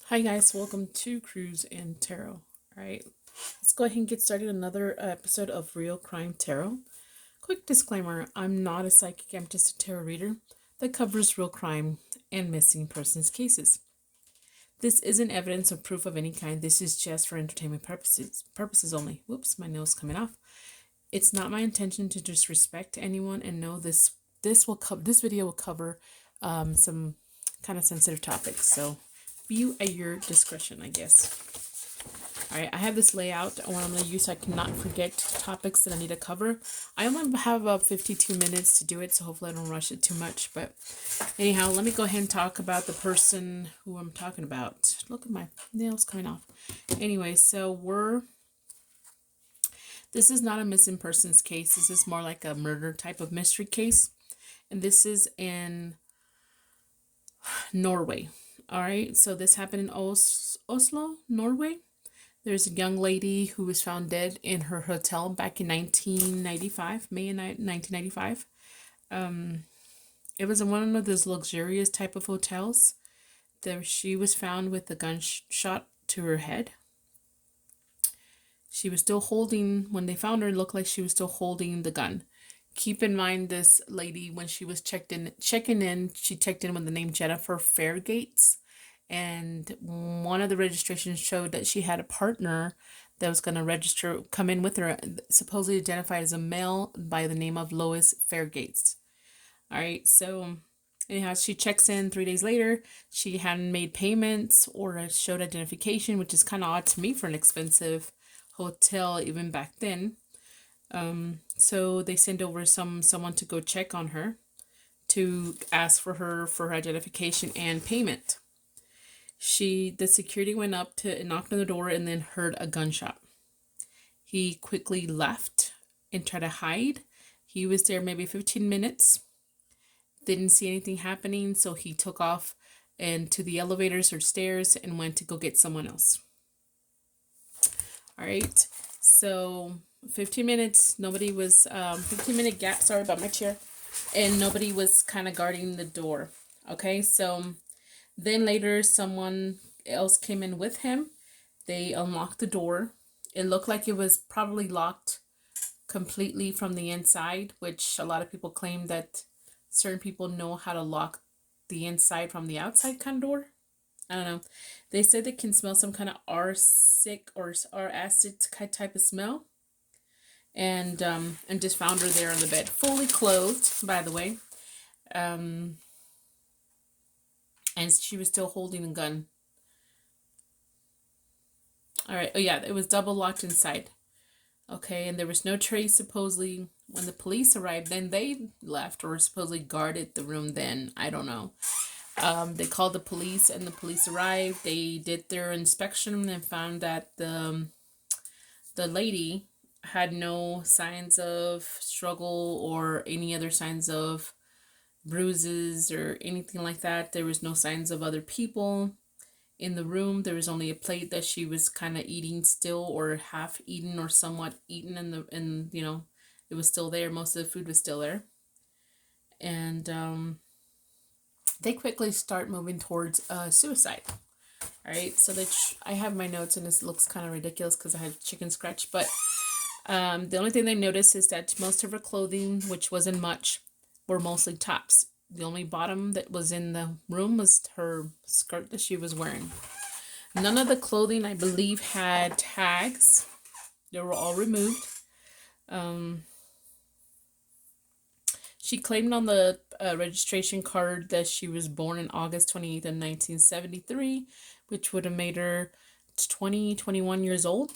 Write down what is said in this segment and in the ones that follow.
Hi guys, welcome to Cruzntarot. All right, let's go ahead and get started. Another episode of Real Crime Tarot. Quick disclaimer: I'm not a psychic. I'm just a tarot reader that covers real crime and missing persons cases. This isn't evidence or proof of any kind. This is just for entertainment purposes only. Whoops, my nail's coming off. It's not my intention to disrespect anyone, and no, this video will cover some kind of sensitive topics. So view at your discretion, I guess. All right, I have this layout on what I'm going to use so I cannot forget topics that I need to cover. I only have about 52 minutes to do it, so hopefully I don't rush it too much. But anyhow, let me go ahead and talk about the person who I'm talking about. Look at my nails coming off. Anyway, so this is not a missing persons case. This is more like a murder type of mystery case. And this is in Norway. All right, so this happened in Oslo, Norway. There's a young lady who was found dead in her hotel back in 1995, May 1995. It was in one of those luxurious type of hotels. There, she was found with a gunshot to her head. She was still holding, when they found her, it looked like she was still holding the gun. Keep in mind, this lady, when she was checking in, she checked in with the name Jennifer Fairgate. And one of the registrations showed that she had a partner that was going to come in with her, supposedly identified as a male by the name of Lois Fairgate. All right, so anyhow, she checks in 3 days later. She hadn't made payments or showed identification, which is kind of odd to me for an expensive hotel even back then. So they sent over someone to go check on her to ask for her identification and payment. The security went up to knock on the door and then heard a gunshot. He quickly left and tried to hide. He was there maybe 15 minutes. Didn't see anything happening, so he took off and to the elevators or stairs and went to go get someone else. All right, so 15 minutes, nobody was, 15-minute gap, sorry about my chair, and nobody was kind of guarding the door. Okay, so then later someone else came in with him. They unlocked the door. It looked like it was probably locked completely from the inside, which a lot of people claim that certain people know how to lock the inside from the outside kind of door. I don't know. They said they can smell some kind of arsenic or acid type of smell. And just found her there on the bed, fully clothed, by the way. And she was still holding a gun. All right. Oh, yeah. It was double locked inside. Okay. And there was no trace, supposedly. When the police arrived, then they left or supposedly guarded the room then. I don't know. They called the police and the police arrived. They did their inspection and found that the lady had no signs of struggle or any other signs of bruises or anything like that. There was no signs of other people in the room. There was only a plate that she was kind of eating still, or half eaten or somewhat eaten, and you know, it was still there. Most of the food was still there. And they quickly start moving towards suicide. All right, so I have my notes, and this looks kind of ridiculous because I had chicken scratch, but the only thing they noticed is that most of her clothing, which wasn't much, were mostly tops. The only bottom that was in the room was her skirt that she was wearing. None of the clothing, I believe, had tags. They were all removed. She claimed on the registration card that she was born on August 28th of 1973, which would have made her 21 years old.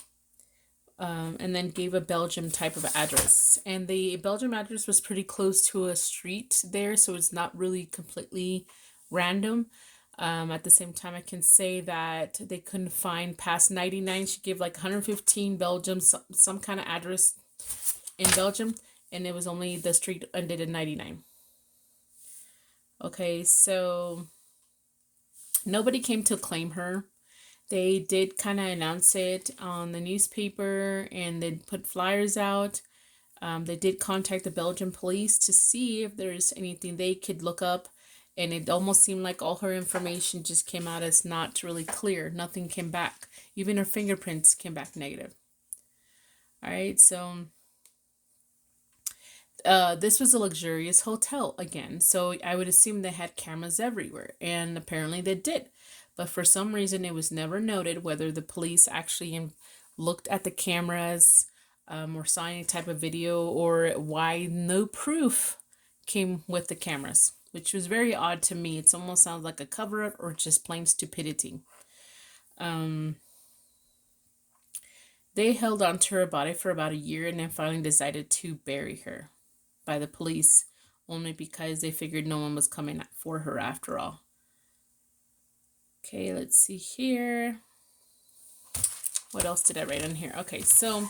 And then gave a Belgium type of address. And the Belgium address was pretty close to a street there, so it's not really completely random. At the same time, I can say that they couldn't find past 99. She gave like 115 Belgium, some kind of address in Belgium, and it was only the street ended in 99. Okay, so nobody came to claim her. They did kind of announce it on the newspaper and they put flyers out. They did contact the Belgian police to see if there's anything they could look up And it almost seemed like all her information just came out as not really clear. Nothing came back. Even her fingerprints came back negative. All right, so this was a luxurious hotel again, so I would assume they had cameras everywhere, and apparently they did. But for some reason, it was never noted whether the police actually looked at the cameras or saw any type of video, or why no proof came with the cameras, which was very odd to me. It almost sounds like a cover-up or just plain stupidity. They held on to her body for about a year and then finally decided to bury her by the police, only because they figured no one was coming for her after all. Okay, let's see here. What else did I write on here? Okay, so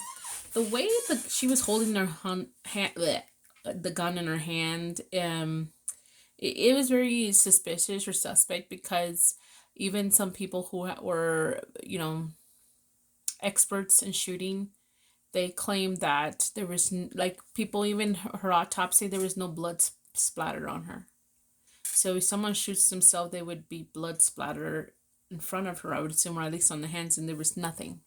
the way that she was holding her the gun in her hand, it was very suspicious or suspect, because even some people who were, experts in shooting, they claimed that there was, like, people, even her autopsy, there was no blood splattered on her. So if someone shoots themselves, they would be blood splatter in front of her, I would assume, or at least on the hands, and there was nothing.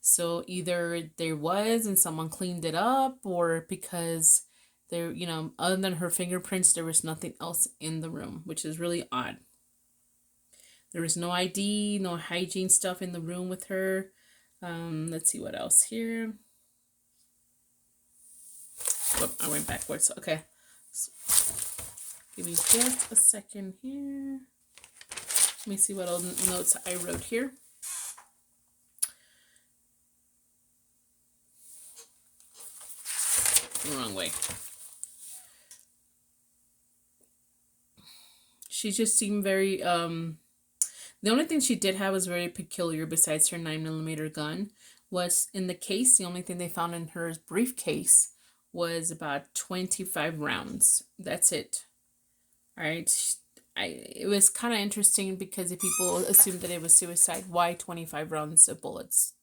So either there was and someone cleaned it up, or because there, other than her fingerprints, there was nothing else in the room, which is really odd. There was no ID, no hygiene stuff in the room with her. Let's see what else here. Oh, I went backwards. Okay. So, give me just a second here. Let me see what old notes I wrote here. Wrong way. She just seemed very, the only thing she did have was very peculiar besides her 9mm gun was in the case. The only thing they found in her briefcase was about 25 rounds. That's it. All right. It was kind of interesting because if people assumed that it was suicide, why 25 rounds of bullets?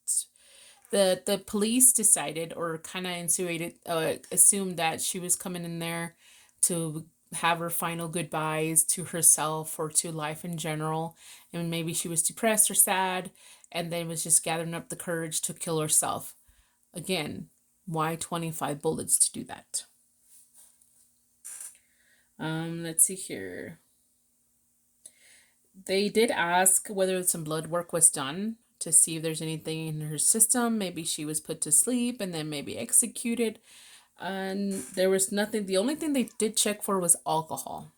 The police decided, or kind of assumed that she was coming in there to have her final goodbyes to herself or to life in general, and maybe she was depressed or sad, and then was just gathering up the courage to kill herself. Again, why 25 bullets to do that? Let's see here. They did ask whether some blood work was done to see if there's anything in her system. Maybe she was put to sleep and then maybe executed. And there was nothing. The only thing they did check for was alcohol.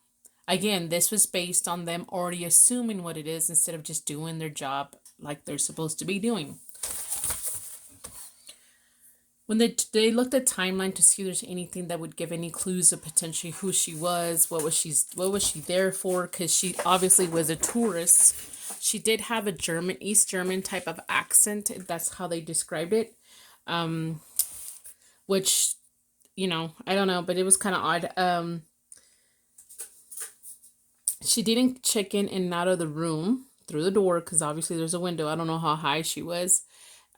Again, this was based on them already assuming what it is instead of just doing their job like they're supposed to be doing. When they looked at timeline to see if there's anything that would give any clues of potentially who she was, what was she there for, because she obviously was a tourist. She did have a East German type of accent. That's how they described it. Which, I don't know, but it was kind of odd. She didn't check in and out of the room through the door because obviously there's a window. I don't know how high she was.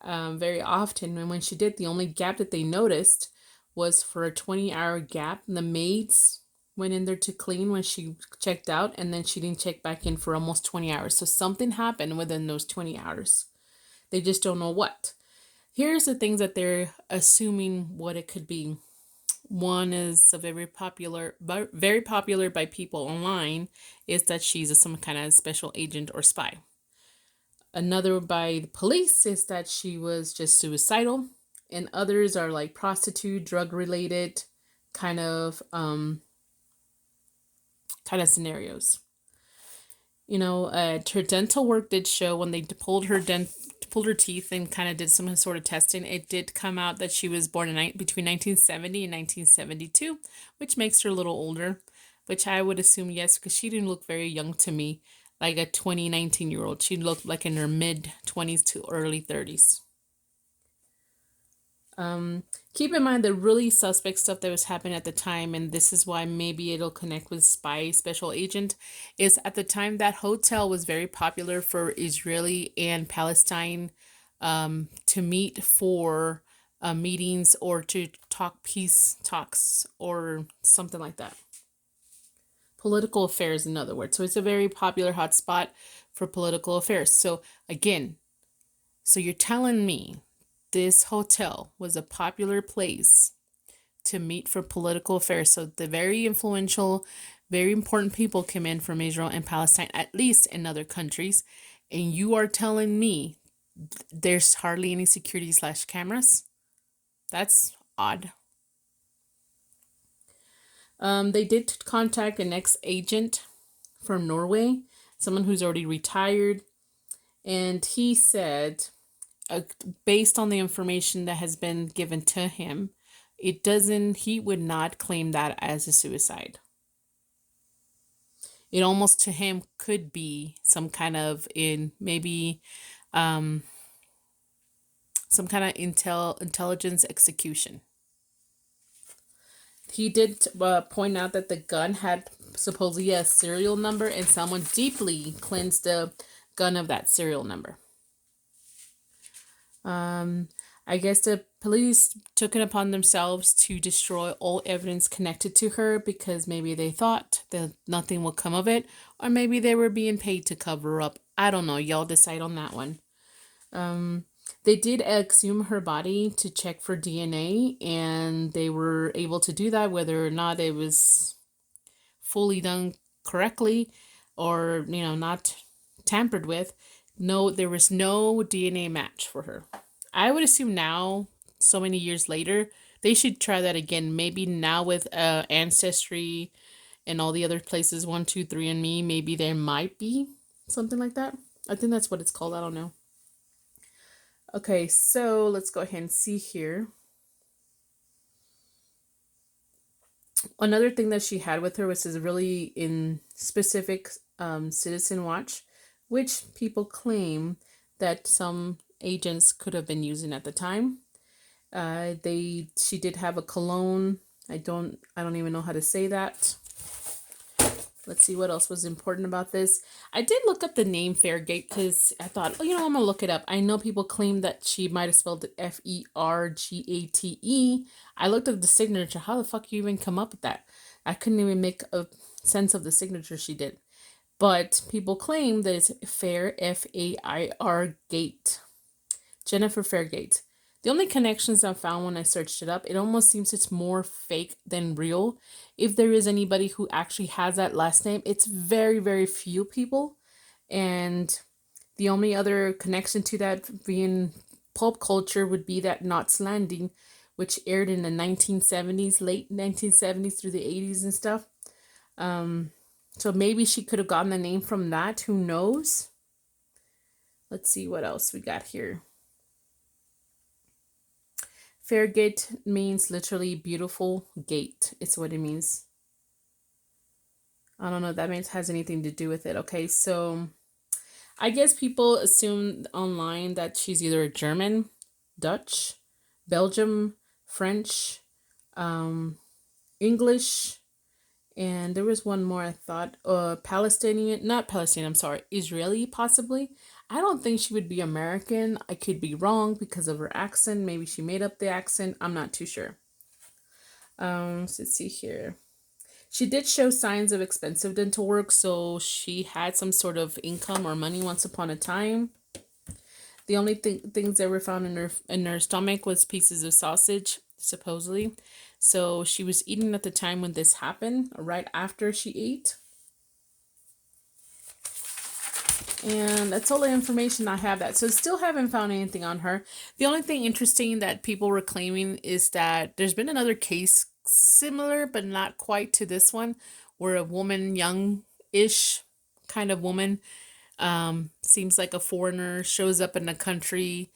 Very often, and when she did, the only gap that they noticed was for a 20-hour gap, and the maids went in there to clean when she checked out, and then she didn't check back in for almost 20 hours. So something happened within those 20 hours. They just don't know what. Here's the things that they're assuming what it could be. One is very popular by people online, is that she's some kind of special agent or spy. Another by the police is that she was just suicidal, and others are like prostitute, drug related kind of scenarios. Her dental work did show when they pulled her teeth and kind of did some sort of testing. It did come out that she was born between 1970 and 1972, which makes her a little older, which I would assume yes, because she didn't look very young to me. Like a 19-year-old. She looked like in her mid-20s to early 30s. Keep in mind the really suspect stuff that was happening at the time, and this is why maybe it'll connect with spy special agent, is at the time that hotel was very popular for Israeli and Palestine to meet for meetings or to talk peace talks or something like that. political affairs, in other words. So it's a very popular hotspot for political affairs. So again, so you're telling me this hotel was a popular place to meet for political affairs. So the very influential, very important people came in from Israel and Palestine, at least in other countries. And you are telling me there's hardly any security / cameras? That's odd. They did contact an ex-agent from Norway, someone who's already retired. And he said, based on the information that has been given to him, he would not claim that as a suicide. It almost to him could be some kind of some kind of intelligence execution. He did point out that the gun had supposedly a serial number, and someone deeply cleansed the gun of that serial number. I guess the police took it upon themselves to destroy all evidence connected to her because maybe they thought that nothing would come of it, or maybe they were being paid to cover up. I don't know. Y'all decide on that one. They did exhume her body to check for DNA, and they were able to do that, whether or not it was fully done correctly or, not tampered with. No, there was no DNA match for her. I would assume now, so many years later, they should try that again. Maybe now with Ancestry and all the other places, 123andMe, maybe there might be something like that. I think that's what it's called. I don't know. Okay, so let's go ahead and see here. Another thing that she had with her was this really in specific Citizen Watch, which people claim that some agents could have been using at the time. She did have a cologne. I don't even know how to say that. Let's see what else was important about this. I did look up the name Fairgate because I thought, I'm gonna look it up. I know people claim that she might have spelled it Fergate. I looked up the signature. How the fuck you even come up with that? I couldn't even make a sense of the signature she did. But people claim that it's Fair, Fair Gate. Jennifer Fairgate. The only connections I found when I searched it up, it almost seems it's more fake than real. If there is anybody who actually has that last name, it's very, very few people. And the only other connection to that being pulp culture would be that Knots Landing, which aired in the 1970s, late 1970s through the 80s and stuff. So maybe she could have gotten the name from that. Who knows? Let's see what else we got here. Fairgate means literally beautiful gate. It's what it means. I don't know if that has anything to do with it. Okay, so I guess people assume online that she's either German, Dutch, Belgium, French, English, and there was one more I thought, Israeli possibly. I don't think she would be American. I could be wrong because of her accent. Maybe she made up the accent. I'm not too sure. So let's see here. She did show signs of expensive dental work, so she had some sort of income or money once upon a time. The only things that were found in her stomach was pieces of sausage, supposedly. So she was eating at the time when this happened, or right after she ate. And that's all the information I have that. So still haven't found anything on her. The only thing interesting that people were claiming is that there's been another case similar, but not quite to this one, where a woman, young-ish kind of woman, seems like a foreigner, shows up in the country,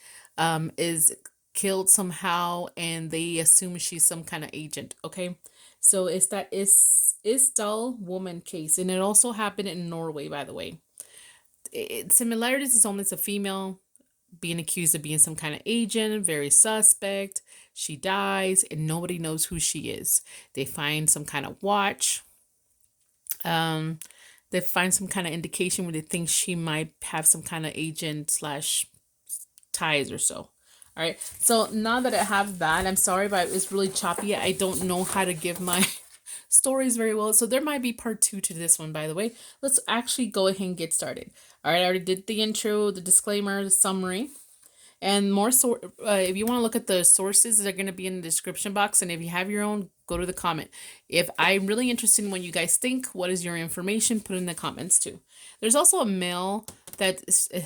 is killed somehow, and they assume she's some kind of agent. Okay, so it's that Isdal woman case, and it also happened in Norway, by the way. Similarities is only it's a female being accused of being some kind of agent, very suspect. She dies and nobody knows who she is. They find some kind of watch. They find some kind of indication where they think she might have some kind of agent / ties or so. All right. So now that I have that, I'm sorry, but it's really choppy. I don't know how to give my stories very well. So there might be part 2 to this one, by the way. Let's actually go ahead and get started. All right, I already did the intro, the disclaimer, the summary. And more if you want to look at the sources, they're going to be in the description box. And if you have your own, go to the comment. If I'm really interested in what you guys think, what is your information, put in the comments too. There's also a male that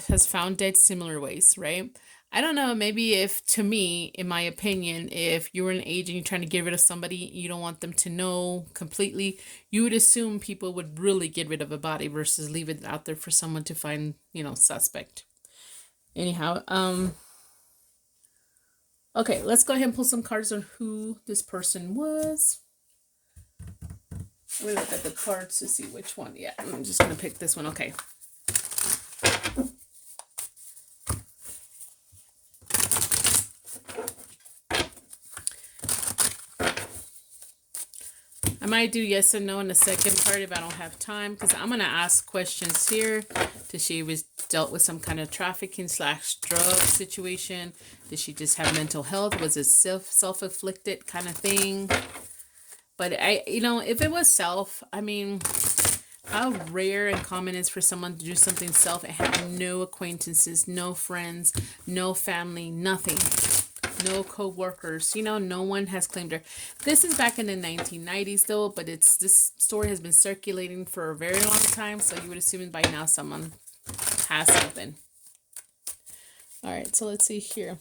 has found dead similar ways, right? I don't know, maybe if, to me, in my opinion, if you're an age and you're trying to get rid of somebody, you don't want them to know completely, you would assume people would really get rid of a body versus leave it out there for someone to find, suspect. Anyhow, okay, let's go ahead and pull some cards on who this person was. We look at the cards to see which one. Yeah, I'm just going to pick this one. Okay. I might do yes and no in the second part if I don't have time, because I'm going to ask questions here to see if was dealt with some kind of trafficking / drug situation. Did she just have mental health? Was it self-afflicted kind of thing? But if it was self, I mean, how rare and common is for someone to do something self and have no acquaintances, no friends, no family, nothing. No co-workers, no one has claimed her. This is back in the 1990s though, but this story has been circulating for a very long time, so you would assume by now someone has something. All right, so let's see here.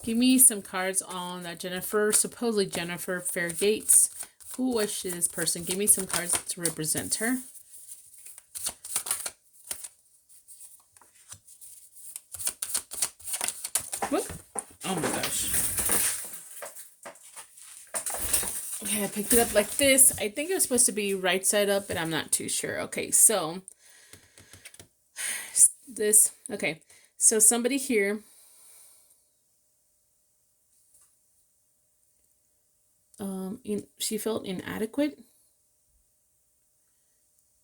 Give me some cards on that supposedly Jennifer Fairgate. Who was this person? Give me some cards to represent her. Whoop. Oh my gosh. Okay, I picked it up like this. I think it was supposed to be right side up, but I'm not too sure. Okay, so this, okay. So somebody here she felt inadequate,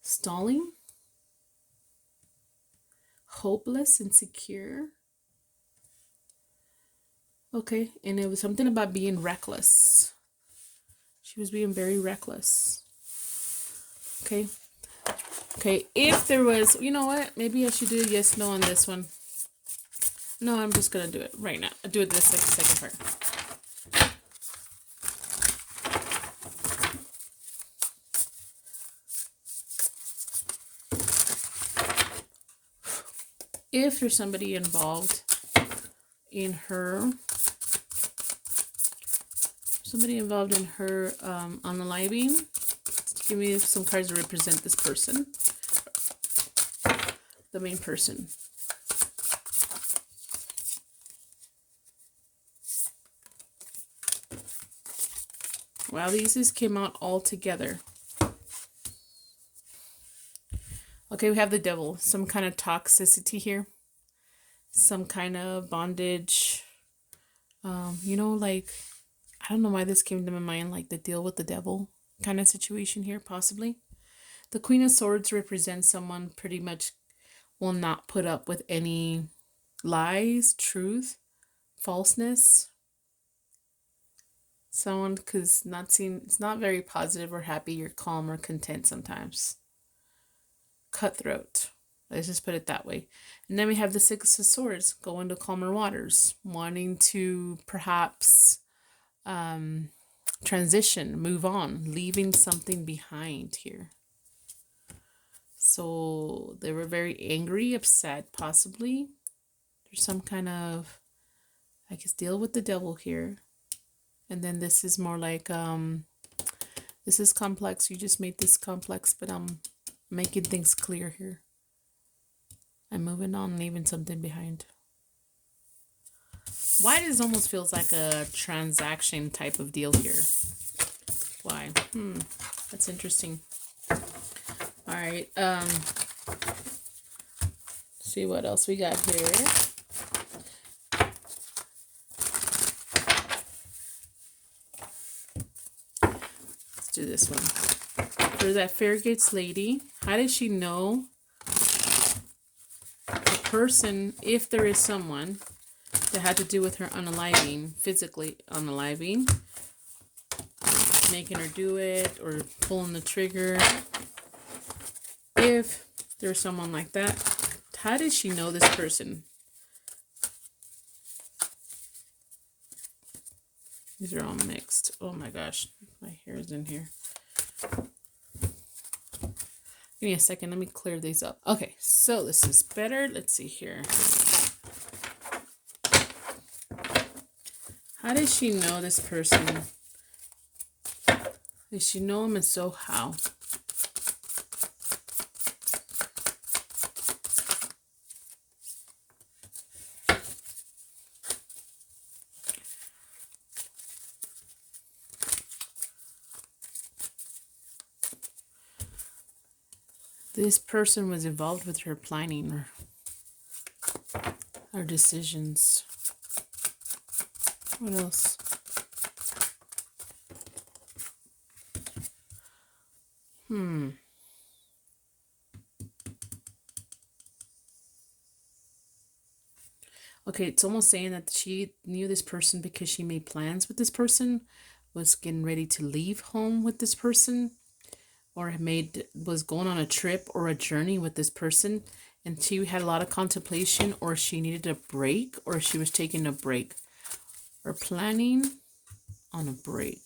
stalling, hopeless, insecure. Okay, and it was something about being reckless. She was being very reckless. Okay. Okay, if there was, you know what? Maybe I should do a yes, no on this one. No, I'm just going to do it right now. I'll do it this second part. If there's somebody involved in her unaliving, give me some cards to represent this person, the main person. Wow, these just came out all together. Okay, we have the devil, some kind of toxicity here, some kind of bondage, like, I don't know why this came to my mind, like the deal with the devil kind of situation here, possibly. The Queen of Swords represents someone pretty much will not put up with any lies, truth, falseness. Someone because it's not very positive or happy, you're calm or content sometimes. Cutthroat. Let's just put it that way. And then we have the Six of Swords, going to calmer waters, wanting to perhaps transition, move on, leaving something behind here. So they were very angry, upset, possibly. There's some kind of, I guess, deal with the devil here. And then this is more like, this is complex. You just made this complex, but I'm making things clear here. I'm moving on, leaving something behind. Why does almost feels like a transaction type of deal here? Why? That's interesting. All right. See what else we got here. Let's do this one. For that Fairgates lady, how does she know the person, if there is someone that had to do with her unaliving, physically unaliving, making her do it or pulling the trigger. If there's someone like that, how did she know this person? These are all mixed. Oh my gosh, my hair is in here. Give me a second, let me clear these up. Okay, so this is better. Let's see here. How did she know this person? Did she know him, and so how? This person was involved with her planning or decisions. What else? Okay, it's almost saying that she knew this person because she made plans with this person, was getting ready to leave home with this person, or was going on a trip or a journey with this person, and she had a lot of contemplation, or she needed a break, or she was taking a break, or planning on a break.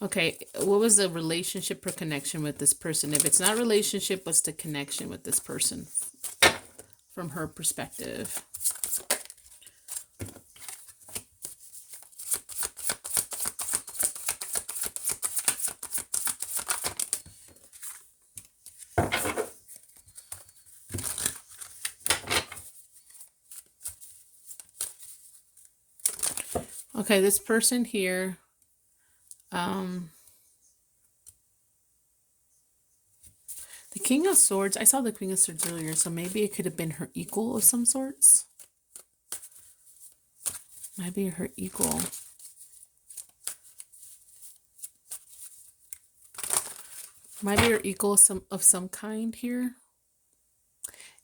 Okay, what was the relationship or connection with this person? If it's not relationship, what's the connection with this person from her perspective? Okay, this person here, the King of Swords, I saw the Queen of Swords earlier, so maybe it could have been her equal of some sorts. Maybe her equal. Might be her equal of some kind here.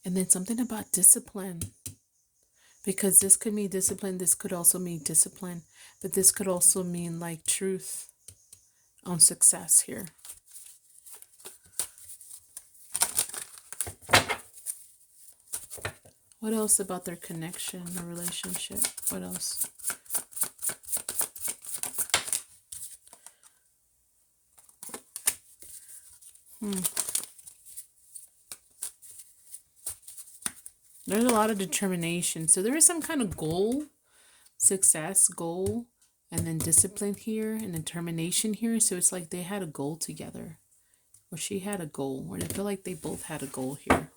And then something about discipline. Because this could mean discipline, this could also mean discipline. But this could also mean like truth on success here. What else about their connection, their relationship? What else? There's a lot of determination. So there is some kind of goal, success, goal, and then discipline here, and determination here. So it's like they had a goal together. Or she had a goal. Or I feel like they both had a goal here.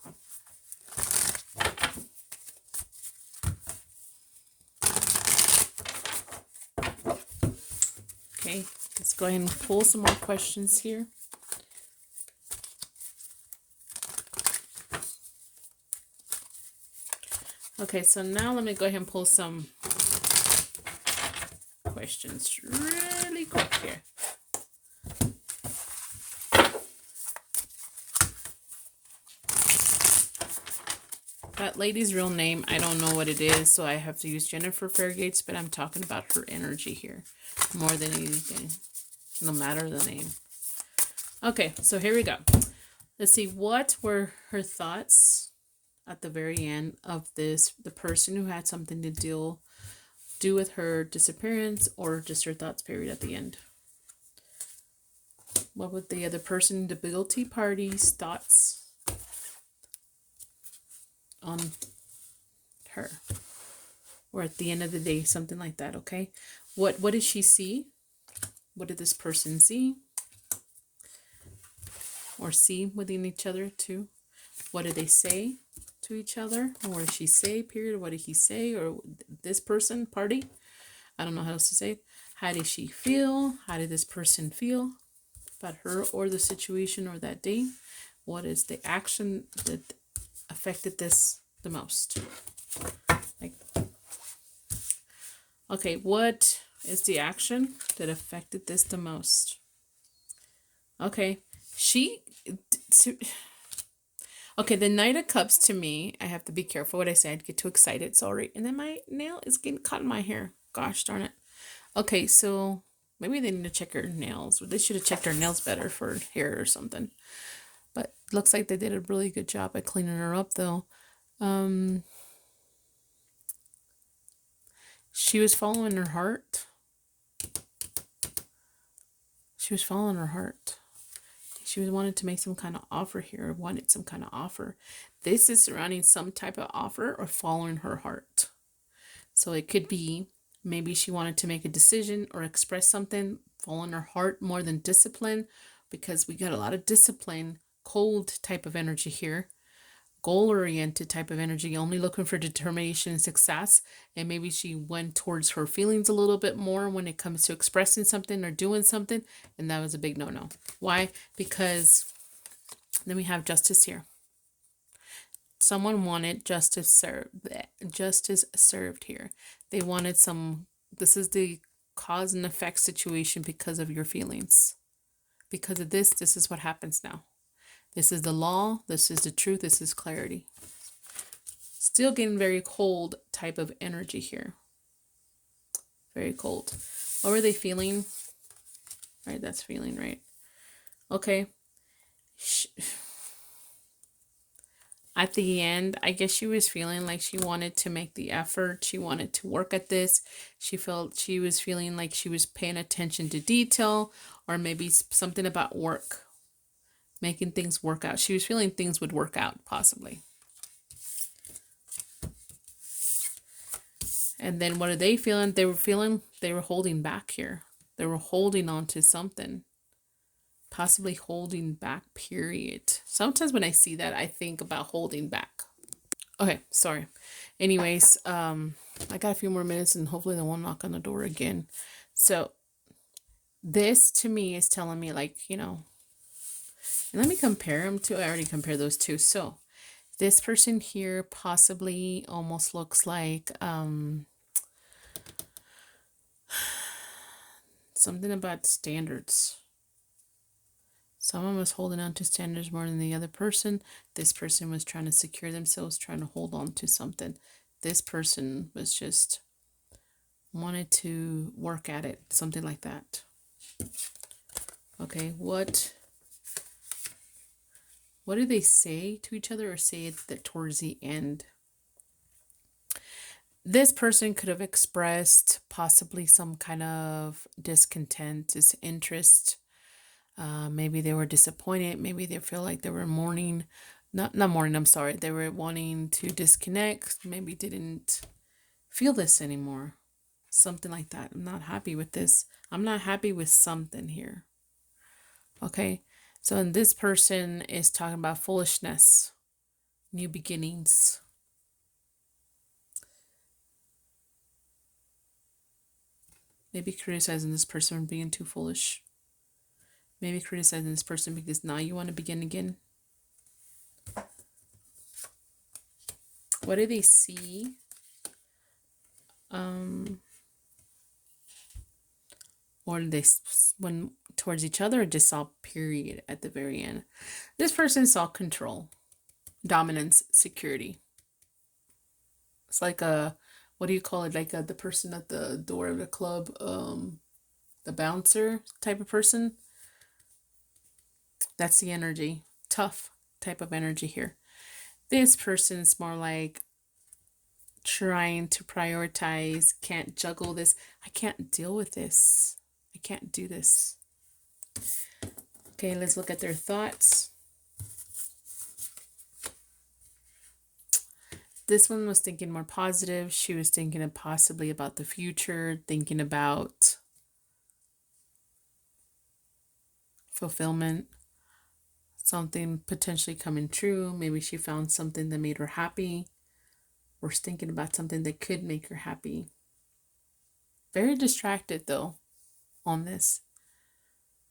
Okay, let's go ahead and pull some more questions here. Okay, so now let me go ahead and pull some questions really quick here. That lady's real name, I don't know what it is, so I have to use Jennifer Fairgates, but I'm talking about her energy here more than anything, no matter the name. Okay, so here we go. Let's see, what were her thoughts at the very end of this, the person who had something to do with her disappearance, or just her thoughts period at the end? What would the other person, the guilty party's thoughts on her, or at the end of the day, something like that? Okay, what did she see? What did this person see or see within each other too? What did they say to each other? Or what did she say, period? What did he say? Or this person, party? I don't know how else to say it. How did she feel? How did this person feel about her or the situation or that day? What is the action that affected this the most? Like, okay, what is the action that affected this the most? Okay, She, okay, the Knight of Cups to me, I have to be careful what I say. I'd get too excited, sorry. And then my nail is getting caught in my hair. Gosh darn it. Okay, so maybe they need to check her nails. Or they should have checked her nails better for hair or something. But looks like they did a really good job at cleaning her up, though. She was following her heart. She was following her heart. She was wanted to make some kind of offer here, wanted some kind of offer. This is surrounding some type of offer or following her heart. So it could be maybe she wanted to make a decision or express something, following her heart more than discipline, because we got a lot of discipline, cold type of energy here. Goal-oriented type of energy, only looking for determination and success. And maybe she went towards her feelings a little bit more when it comes to expressing something or doing something. And that was a big no-no. Why? Because then we have justice here. Someone wanted justice served here. They wanted some, this is the cause and effect situation because of your feelings. Because of this is what happens now. This is the law. This is the truth. This is clarity. Still getting very cold type of energy here. Very cold. What were they feeling? Right, that's feeling, right? Okay. At the end, I guess she was feeling like she wanted to make the effort. She wanted to work at this. She felt she was feeling like she was paying attention to detail, or maybe something about work. Making things work out. She was feeling things would work out, possibly. And then what are they feeling? They were feeling they were holding back here. They were holding on to something. Possibly holding back, period. Sometimes when I see that, I think about holding back. Okay, sorry. Anyways, I got a few more minutes and hopefully they won't knock on the door again. So this to me is telling me, like, you know, and let me compare them to, I already compared those two. So this person here possibly almost looks like something about standards. Someone was holding on to standards more than the other person. This person was trying to secure themselves, trying to hold on to something. This person was just wanted to work at it, something like that. Okay, what do they say to each other, or say it that towards the end? This person could have expressed possibly some kind of discontent, disinterest. Maybe they were disappointed. Maybe they feel like they were mourning. Not mourning, I'm sorry. They were wanting to disconnect. Maybe didn't feel this anymore. Something like that. I'm not happy with this. I'm not happy with something here. Okay. So and this person is talking about foolishness. New beginnings. Maybe criticizing this person for being too foolish. Maybe criticizing this person because now you want to begin again. What do they see? Or do they when towards each other, or just saw period at the very end? This person saw control, dominance, security. It's like a, what do you call it? Like the person at the door of the club, the bouncer type of person. That's the energy. Tough type of energy here. This person's more like trying to prioritize, can't juggle this. I can't deal with this. I can't do this. Okay, let's look at their thoughts. This one was thinking more positive. She was thinking of possibly about the future, thinking about fulfillment, something potentially coming true. Maybe she found something that made her happy, or thinking about something that could make her happy. Very distracted though on this.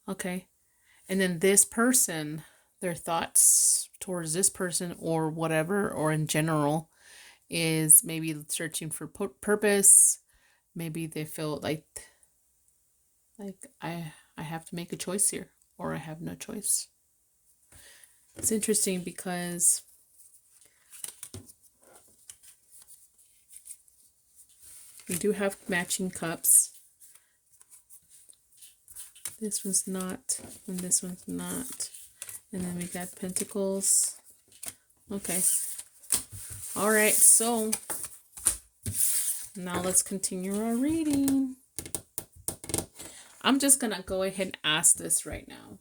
Okay. And then this person, their thoughts towards this person or whatever, or in general, is maybe searching for purpose. Maybe they feel like I have to make a choice here, or I have no choice. It's interesting because we do have matching cups. This one's not, and this one's not. And then we got pentacles. Okay. All right, so now let's continue our reading. I'm just going to go ahead and ask this right now.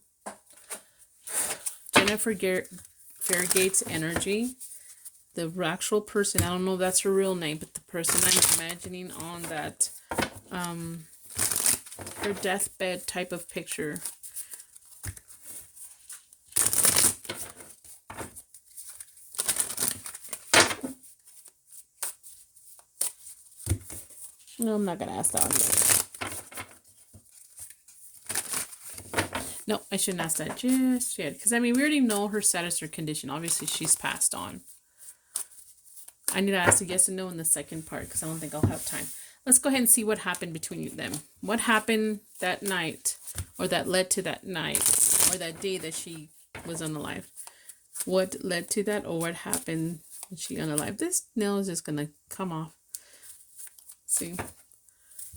Jennifer Fairgate's energy. The actual person, I don't know if that's her real name, but the person I'm imagining on that her deathbed type of picture. No, I'm not going to ask that one. No, I shouldn't ask that just yet. Because, I mean, we already know her status or condition. Obviously, she's passed on. I need to ask a yes and no in the second part because I don't think I'll have time. Let's go ahead and see what happened between them. What happened that night, or that led to that night, or that day that she was unalive? What led to that, or what happened when she unalive? This nail is just going to come off. Let's see.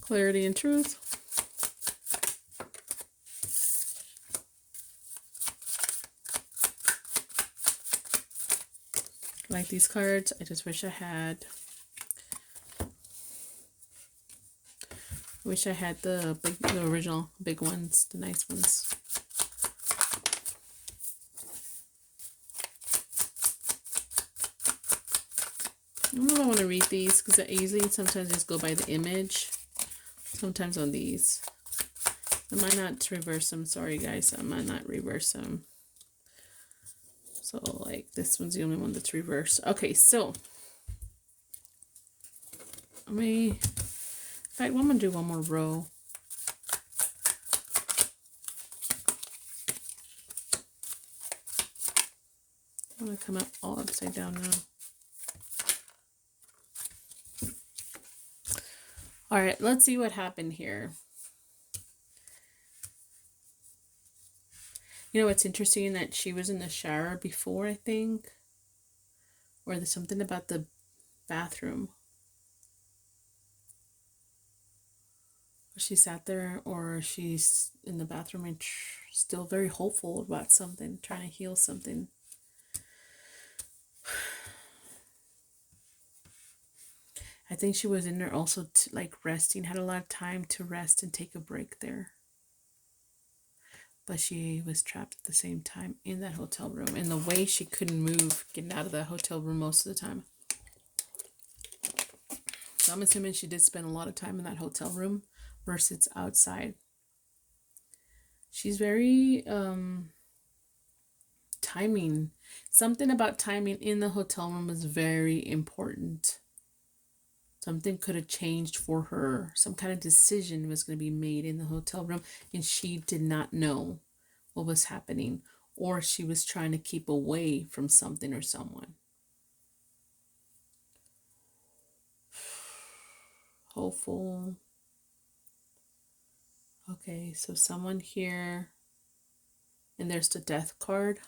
Clarity and truth. Like these cards, I just wish I had. Wish I had the original big ones, the nice ones. I don't know if I want to read these because I easily sometimes just go by the image. Sometimes on these. I might not reverse them. Sorry guys, I might not reverse them. So like this one's the only one that's reversed. Okay, so I'm gonna do one more row. I'm gonna come up all upside down now. All right, let's see what happened here. You know, it's interesting that she was in the shower before, I think. Or there's something about the bathroom. She sat there, or she's in the bathroom and still very hopeful about something, trying to heal something. I think she was in there also like resting, had a lot of time to rest and take a break there. But she was trapped at the same time in that hotel room. And the way she couldn't move getting out of that hotel room most of the time. So I'm assuming she did spend a lot of time in that hotel room versus outside. She's very timing. Something about timing in the hotel room was very important. Something could have changed for her. Some kind of decision was going to be made in the hotel room, and she did not know what was happening, or she was trying to keep away from something or someone. Hopeful. Okay, so someone here, and there's the death card,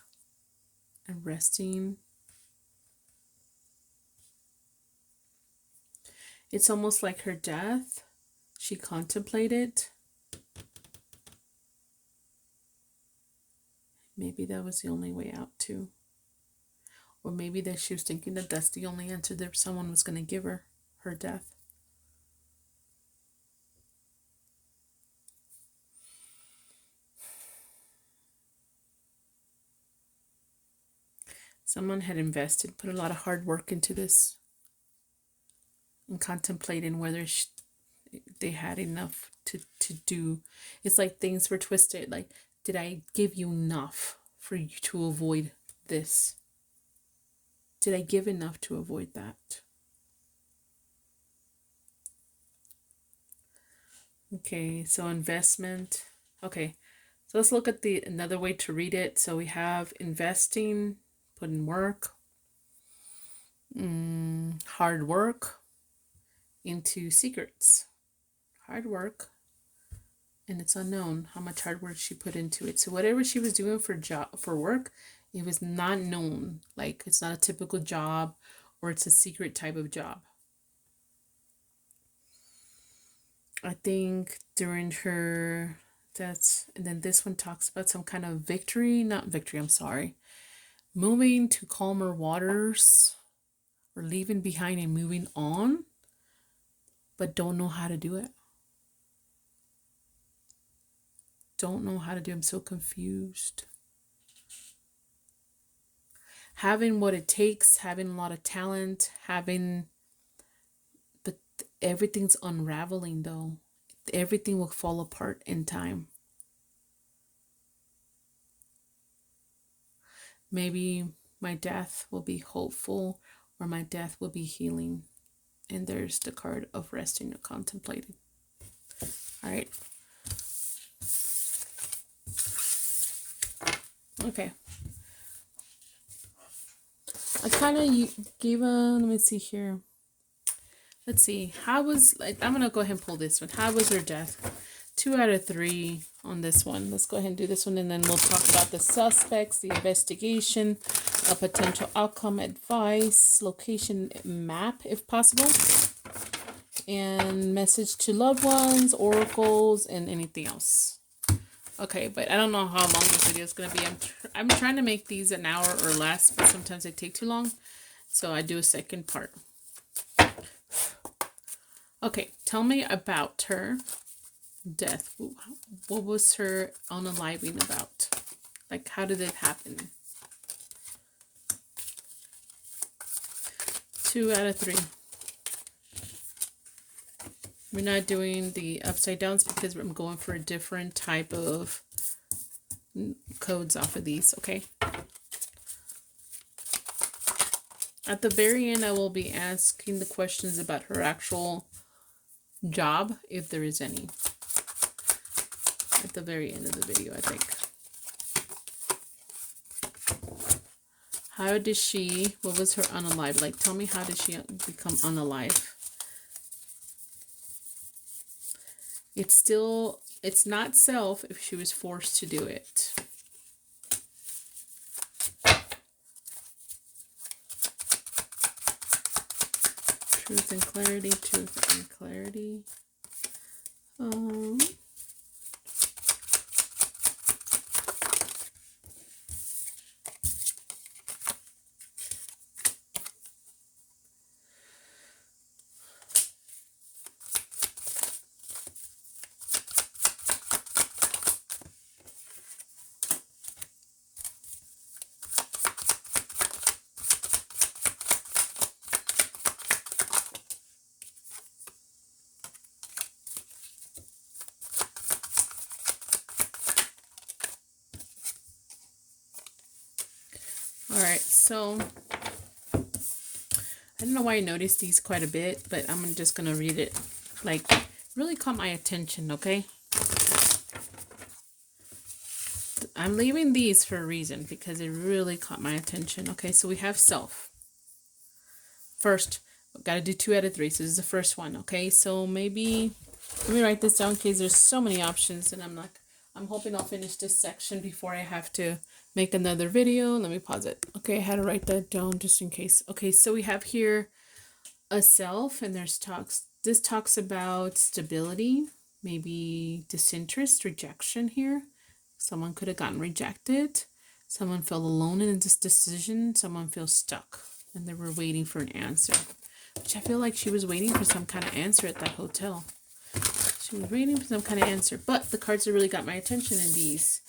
and resting. It's almost like her death. She contemplated. Maybe that was the only way out too. Or maybe that she was thinking that that's the only answer that someone was going to give her death. Someone had invested, put a lot of hard work into this, and contemplating whether they had enough to do. It's like things were twisted. Like, did I give you enough for you to avoid this? Did I give enough to avoid that? Okay, so investment. Okay, so let's look at another way to read it. So we have investing, put in work, hard work, into secrets. Hard work, and it's unknown how much hard work she put into it. So whatever she was doing for work, It was not known. Like, it's not a typical job, or it's a secret type of job. I think during her death, and then this one talks about some kind of victory, not victory, I'm sorry. Moving to calmer waters, or leaving behind and moving on, but don't know how to do it. Don't know how to do it. I'm so confused. Having what it takes, having a lot of talent, but everything's unraveling though. Everything will fall apart in time. Maybe my death will be hopeful, or my death will be healing. And there's the card of resting or contemplating. All right. Okay. I kind of gave let me see here. Let's see. How was, I'm going to go ahead and pull this one. How was her death? 2 out of 3 on this one. Let's go ahead and do this one, and then we'll talk about the suspects, the investigation, a potential outcome, advice, location map if possible, and message to loved ones, oracles, and anything else. Okay, but I don't know how long this video is going to be. I'm trying to make these an hour or less, but sometimes they take too long, so I do a second part. Okay, tell me about her death. What was her unaliving about? Like, how did it happen? 2 out of 3. We're not doing the upside downs because I'm going for a different type of codes off of these, okay? At the very end, I will be asking the questions about her actual job, if there is any. At the very end of the video, I think. How did she, what was her unalive? Like, tell me, how did she become unalive? It's not self if she was forced to do it. Truth and clarity, truth and clarity. Alright, so I don't know why I noticed these quite a bit, but I'm just going to read it. Like, really caught my attention, okay? I'm leaving these for a reason, because it really caught my attention. Okay, so we have self. First, we've got to do 2 out of 3, so this is the first one, okay? So maybe, let me write this down in case there's so many options, and I'm hoping I'll finish this section before I have to make another video. Let me pause it. Okay, I had to write that down just in case. Okay, so we have here a self, and this talks about stability, maybe disinterest, rejection here. Someone could have gotten rejected. Someone felt alone in this decision. Someone feels stuck, and they were waiting for an answer, which I feel like she was waiting for some kind of answer at that hotel. She was waiting for some kind of answer, but the cards that really got my attention in these,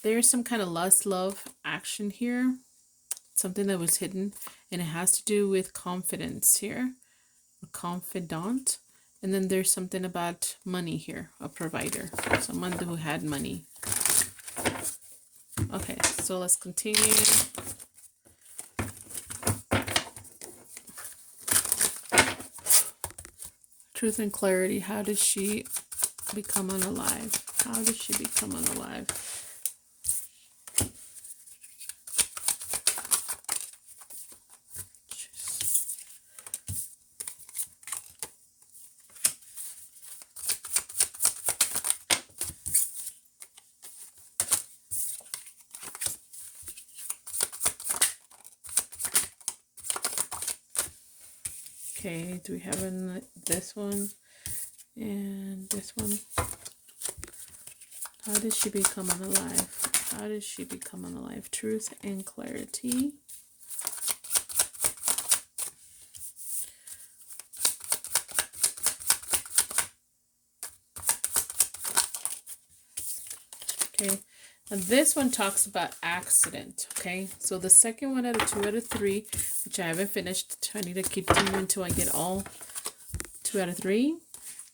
there's some kind of lust, love, action here, something that was hidden, and it has to do with confidence here, a confidant, and then there's something about money here, a provider, someone who had money. Okay, so let's continue. Truth and clarity, how did she become unalive? How did she become unalive? Okay, do we have this one and this one? How did she become unalive? How did she become unalive? Truth and clarity. Okay, and this one talks about accident. Okay, so the second one out of 2 out of 3, which I haven't finished. I need to keep doing until I get all 2 out of 3.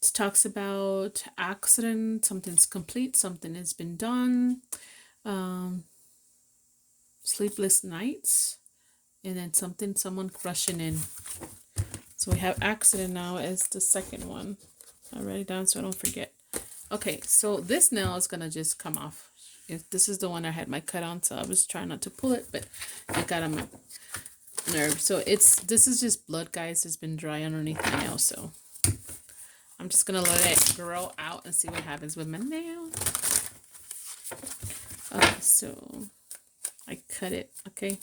It talks about accident, something's complete, something has been done, sleepless nights, and then someone crushing in. So we have accident now as the second one. I'll write it down so I don't forget. Okay, so this nail is gonna just come off. If this is the one I had my cut on, so I was trying not to pull it, but it got on my nerve. So this is just blood, guys. It's been dry underneath my nail, so I'm just gonna let it grow out and see what happens with my nail. Okay, so I cut it. Okay,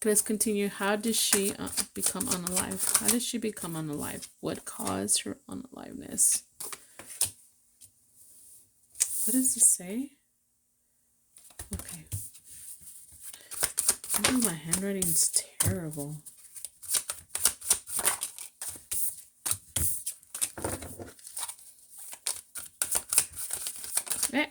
let's continue. How did she become unalive? How did she become unalive? What caused her unaliveness? What does this say? Okay. Maybe my handwriting's terrible. Eh.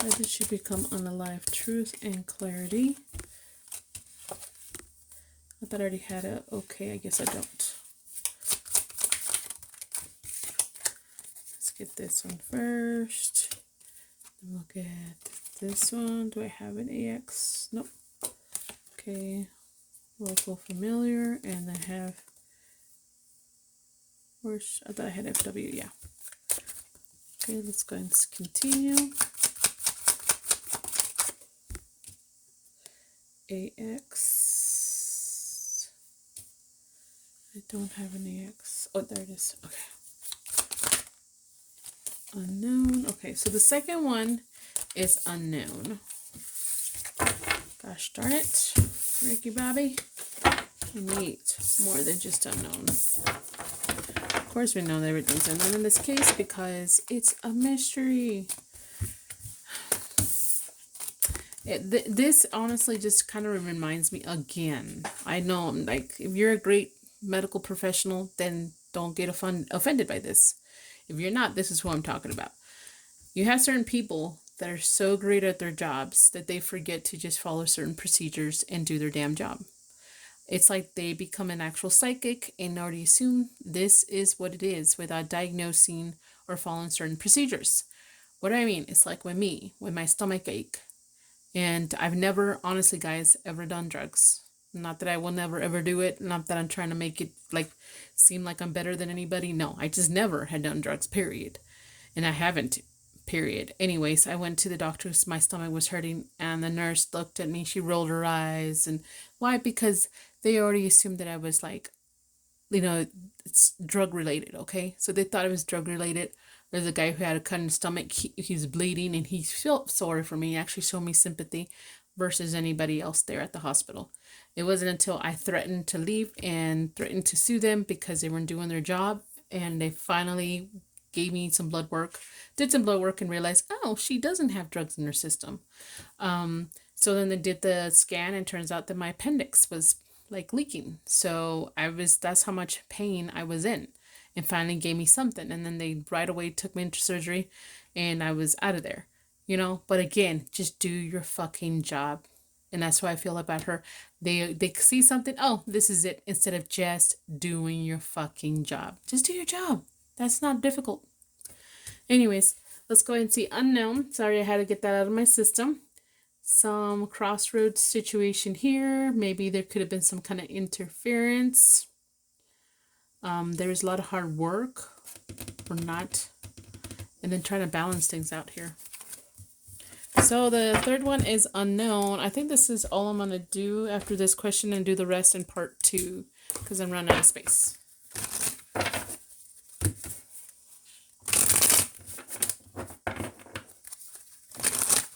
How did she become unalive? Truth and clarity. I thought I already had a okay, I guess I don't. Let's get this one first. Look at this one. Do I have an AX? Nope. Okay. Local familiar, and I have, where's, I thought I had FW, yeah. Okay, let's go and continue. AX. I don't have an AX. Oh, there it is. Okay. Unknown. Okay, so the second one is unknown. Gosh darn it. Ricky Bobby. I need more than just unknown. Of course, we know that everything's unknown in this case because it's a mystery. This honestly just kind of reminds me again. I know, like, if you're a great medical professional, then don't get offended by this. If you're not, this is who I'm talking about. You have certain people that are so great at their jobs that they forget to just follow certain procedures and do their damn job. It's like they become an actual psychic and already assume this is what it is without diagnosing or following certain procedures. What do I mean? It's like with me, with my stomach ache. And I've never, honestly, guys, ever done drugs. Not that I will never ever do it. Not that I'm trying to make it like seem like I'm better than anybody. No, I just never had done drugs, period. And I haven't, period. Anyways, I went to the doctor. My stomach was hurting, and the nurse looked at me. She rolled her eyes. And why? Because they already assumed that I was like, you know, it's drug related. Okay, so they thought it was drug related. There's a guy who had a cut in his stomach. He's bleeding, and he felt sorry for me. He actually showed me sympathy versus anybody else there at the hospital. It wasn't until I threatened to leave and threatened to sue them because they weren't doing their job, and they finally gave me some blood work, did some blood work, and realized, oh, she doesn't have drugs in her system. So then they did the scan, and turns out that my appendix was like leaking. So that's how much pain I was in, and finally gave me something. And then they right away took me into surgery, and I was out of there, you know. But again, just do your fucking job. And that's how I feel about her. They see something, oh, this is it, instead of just doing your fucking job. Just do your job. That's not difficult. Anyways, let's go ahead and see unknown. Sorry, I had to get that out of my system. Some crossroads situation here. Maybe there could have been some kind of interference. There is a lot of hard work or not, and then trying to balance things out here. So the third one is unknown. I think this is all I'm going to do after this question and do the rest in part 2 because I'm running out of space.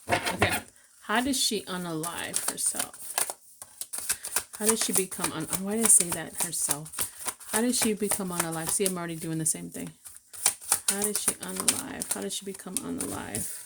Okay. How does she unalive herself? How does she become why did I say that herself? How does she become unalive? See, I'm already doing the same thing. How does she unalive? How does she become unalive?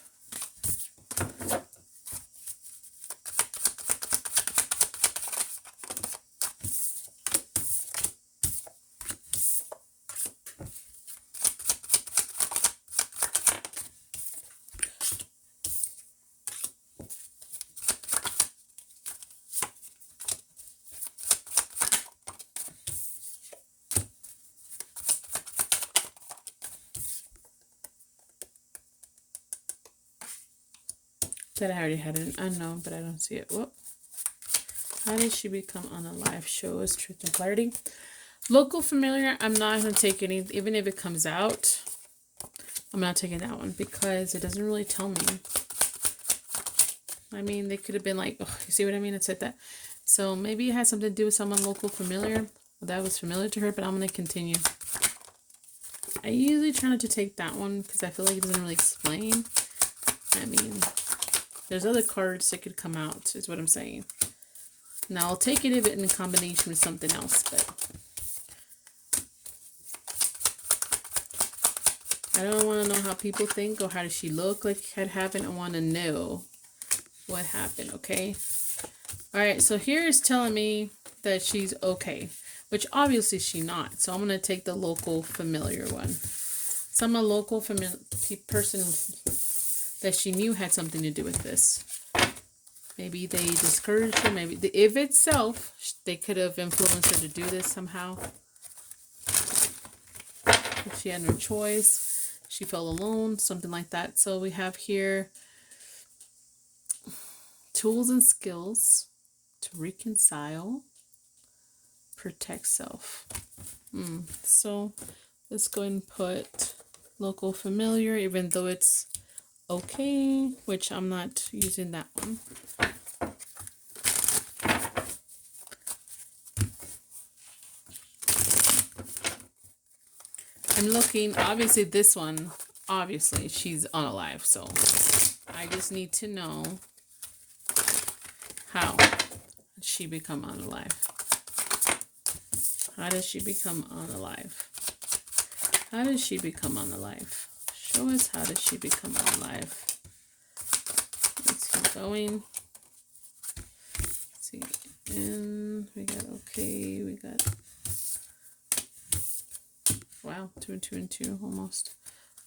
That I already had an unknown, but I don't see it. Whoop. How did she become unalive? Show us truth and clarity. Local familiar, I'm not going to take any, even if it comes out, I'm not taking that one because it doesn't really tell me. I mean, they could have been like, oh, you see what I mean? It said that. So maybe it has something to do with someone local familiar. That was familiar to her, but I'm going to continue. I usually try not to take that one because I feel like it doesn't really explain. I mean, there's other cards that could come out, is what I'm saying. Now, I'll take it if it in combination with something else, but I don't want to know how people think or how does she look like it happened. I want to know what happened, okay? All right, so here is telling me that she's okay, which obviously she's not. So I'm going to take the local familiar one. Some local familiar person that she knew had something to do with this. Maybe they discouraged her. Maybe if itself, they could have influenced her to do this somehow. If she had no choice, she felt alone, something like that. So we have here tools and skills to reconcile, protect self. So let's go ahead and put local familiar, even though it's okay, which I'm not using that one. I'm looking, obviously this one, obviously she's unalive, so I just need to know how did she become unalive. How does she become unalive? How does she become unalive? Show us how does she become unalive. Let's keep going. Let's see, and we got okay, we got, wow, 2 and 2 and 2 almost.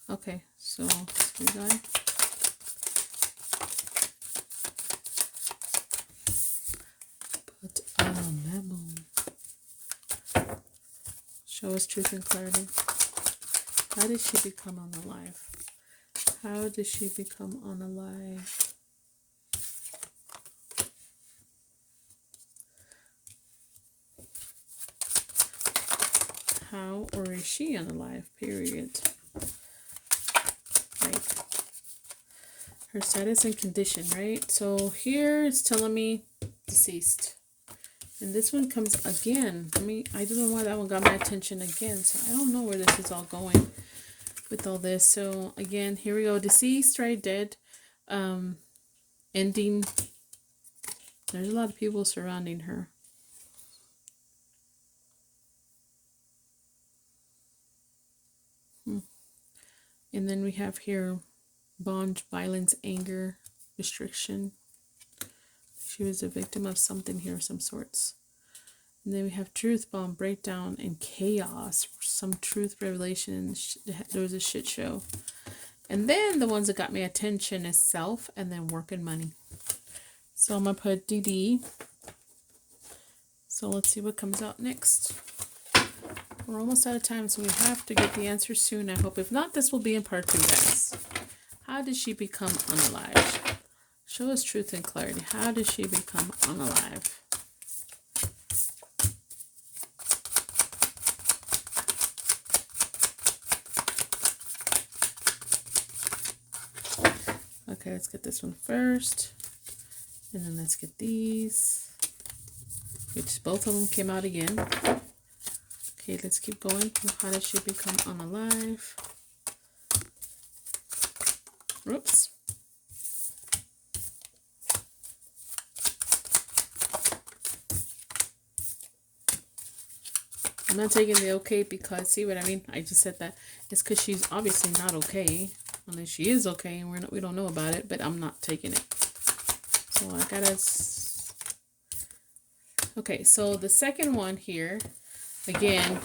Okay, so we got put a memo. Show us truth and clarity. How did she become unalive? How did she become unalive? How, or is she unalive? Period. Right. Her status and condition, right? So here it's telling me deceased. And this one comes again. I don't know why that one got my attention again. So I don't know where this is all going with all this. So again, here we go. Deceased, right? Dead. Ending. There's a lot of people surrounding her. And then we have here bond, violence, anger, restriction. She was a victim of something here of some sorts. And then we have truth bomb, breakdown, and chaos. Some truth revelation. There was a shit show. And then the ones that got me attention is self and then work and money. So I'm going to put DD. So let's see what comes out next. We're almost out of time, so we have to get the answer soon, I hope. If not, this will be in part 2, guys. How did she become unalive? Show us truth and clarity. How did she become unalive? Okay, let's get this one first. And then let's get these, which both of them came out again. Okay, let's keep going. How does she become unalive? Oops. I'm not taking the okay because, see what I mean? I just said that. It's because she's obviously not okay. Unless she is okay and we don't know about it, but I'm not taking it. So I gotta... Okay, so the second one here, again,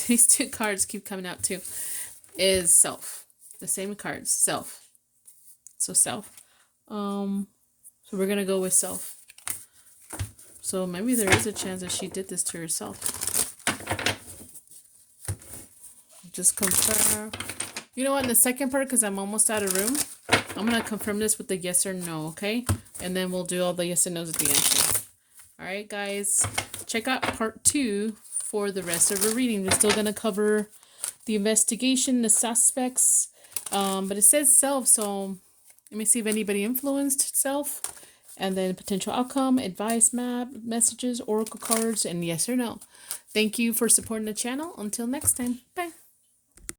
these two cards keep coming out too, is self. The same cards, self. So self. So we're gonna go with self. So maybe there is a chance that she did this to herself. Just confirm. You know what, in the second part, because I'm almost out of room, I'm going to confirm this with the yes or no, okay? And then we'll do all the yes and no's at the end too. All right, guys. Check out part 2 for the rest of the reading. We're still going to cover the investigation, the suspects. But it says self, so let me see if anybody influenced self. And then potential outcome, advice map, messages, oracle cards, and yes or no. Thank you for supporting the channel. Until next time. Bye.